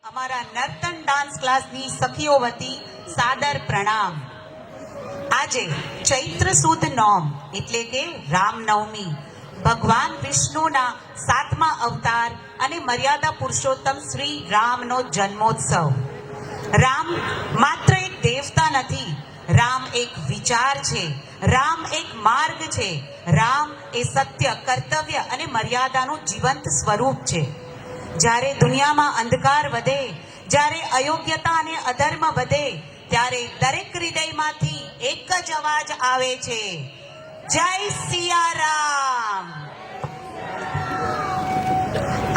અમારા નર્તન ડાન્સ ક્લાસની સખીઓ વતી સાદર પ્રણામ. આજે ચૈત્ર સુદ નોમ એટલે કે રામનવમી, ભગવાન વિષ્ણુના 7મા અવતાર અને મર્યાદા પુરુષોત્તમ શ્રી રામનો જન્મોત્સવ. રામ માત્ર એક દેવતા નથી, રામ એક વિચાર છે, રામ એક માર્ગ છે, રામ એ સત્ય, કર્તવ્ય અને મર્યાદાનું જીવંત સ્વરૂપ છે. જ્યારે દુનિયામાં અંધકાર વધે, જ્યારે અયોગ્યતા અને અધર્મ વધે, ત્યારે દરેક હૃદયમાંથી એક જ અવાજ આવે છે, જય સિયારામ.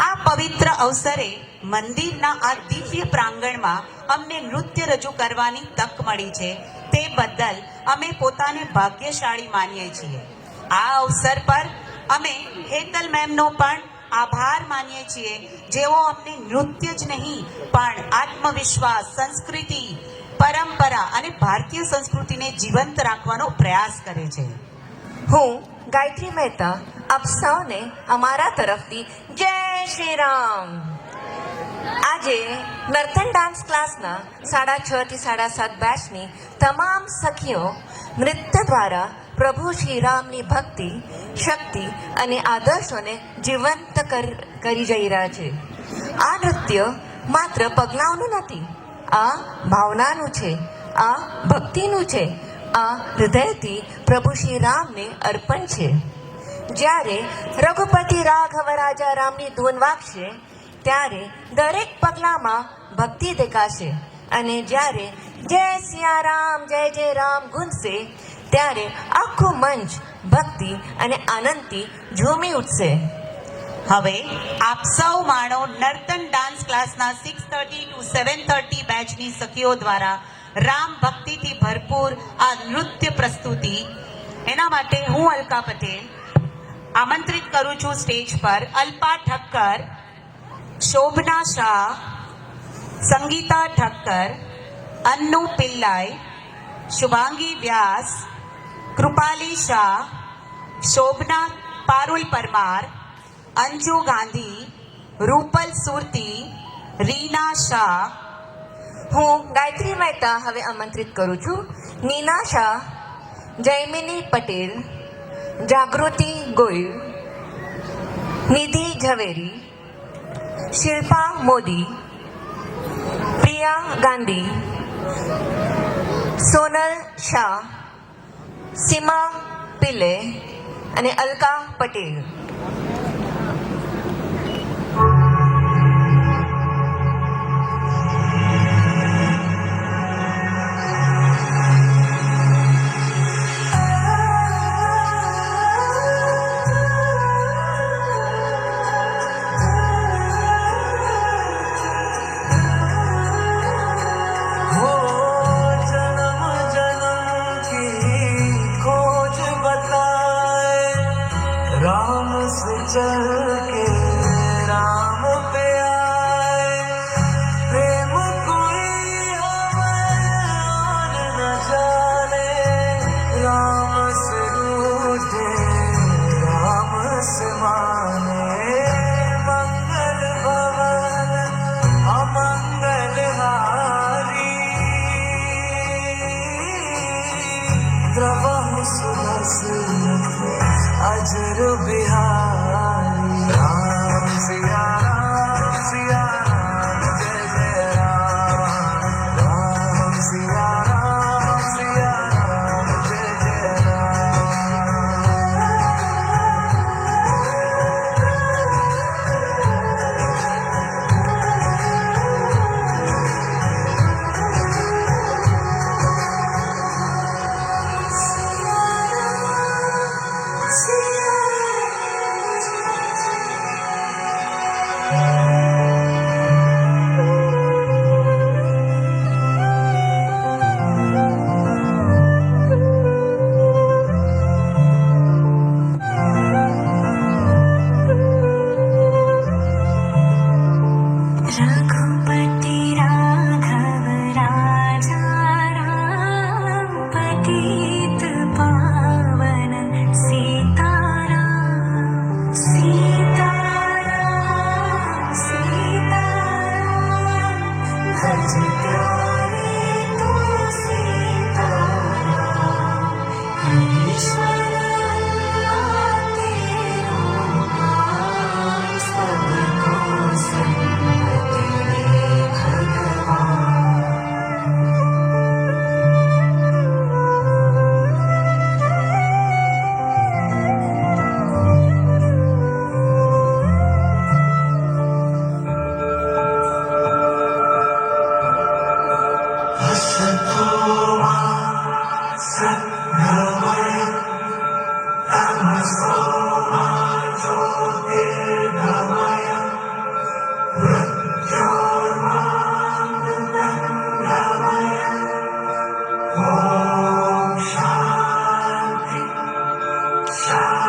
આ પવિત્ર અવસરે મંદિરના આ દિવ્ય પ્રાંગણમાં અમને નૃત્ય રજૂ કરવાની તક મળી છે, તે બદલ અમે પોતાને ભાગ્યશાળી માનીએ છીએ. આ અવસર પર અમે હેતલ મેમનો પણ આભાર માનીએ છીએ, જેઓ અમને નૃત્ય જ નહીં પણ આત્મવિશ્વાસ, સંસ્કૃતિ, પરંપરા અને ભારતીય સંસ્કૃતિને જીવંત રાખવાનો પ્રયાસ કરે છે. હું ગાયત્રી મહેતા આપ સૌને અમારા તરફથી જય શ્રી રામ. આજે નર્તન ડાન્સ ક્લાસના 6:30 થી 7:30 બેચની તમામ સખીઓ નૃત્ય દ્વારા પ્રભુ શ્રી રામની ભક્તિ, શક્તિ અને આદર્શોને જીવંત કરી જઈ રહ્યા છે. આ નૃત્ય માત્ર પગલાઓનું નથી, આ ભાવનાનું છે, આ ભક્તિનું છે, આ હૃદયથી પ્રભુ શ્રી રામને અર્પણ છે. જ્યારે રઘુપતિ રાઘવ રાજા રામની ધૂન વાગશે, ત્યારે દરેક પગલામાં ભક્તિ દેખાશે, અને જ્યારે જય સિયારામ, જય જય રામ ગુંજશે, ત્યારે આખું મંચ ભક્તિ અને આનંદથી ઝૂમી ઉઠશે. હવે આપ સૌ માણો નર્તન ડાન્સ ક્લાસના 6:30 to 7:30 બેચની સખીઓ દ્વારા રામ ભક્તિથી ભરપૂર આ નૃત્ય પ્રસ્તુતિ. એના માટે હું અલકા પટેલ આમંત્રિત કરું છું સ્ટેજ પર અલ્પા ઠક્કર, શોભના શાહ, સંગીતા ઠક્કર, અન્નુ પિલ્લાઈ, શુભાંગી વ્યાસ, કૃપાલી શાહ, શોભના પારુલ પરમાર, અંજુ ગાંધી, રૂપલ સુરતી, રીના શાહ. હું ગાયત્રી મહેતા હવે આમંત્રિત કરું છું નીના શાહ, જયમિની પટેલ, જાગૃતિ ગોયલ, નિધિ ઝવેરી, શિલ્પા મોદી, પ્રિયા ગાંધી, સોનલ શાહ, સીમા પિલ્લે અને અલકા પટેલ. राम से चल के राम पे आए, प्रेम कोई और न जाने, राम से रूठे राम से माने, मंगल भवन अमंगल हारी, द्रवहु सुदर्शन अजर बिहारी. राम सिया राम, जय जय राम. राम सिया राम, जय जय राम. Shanti.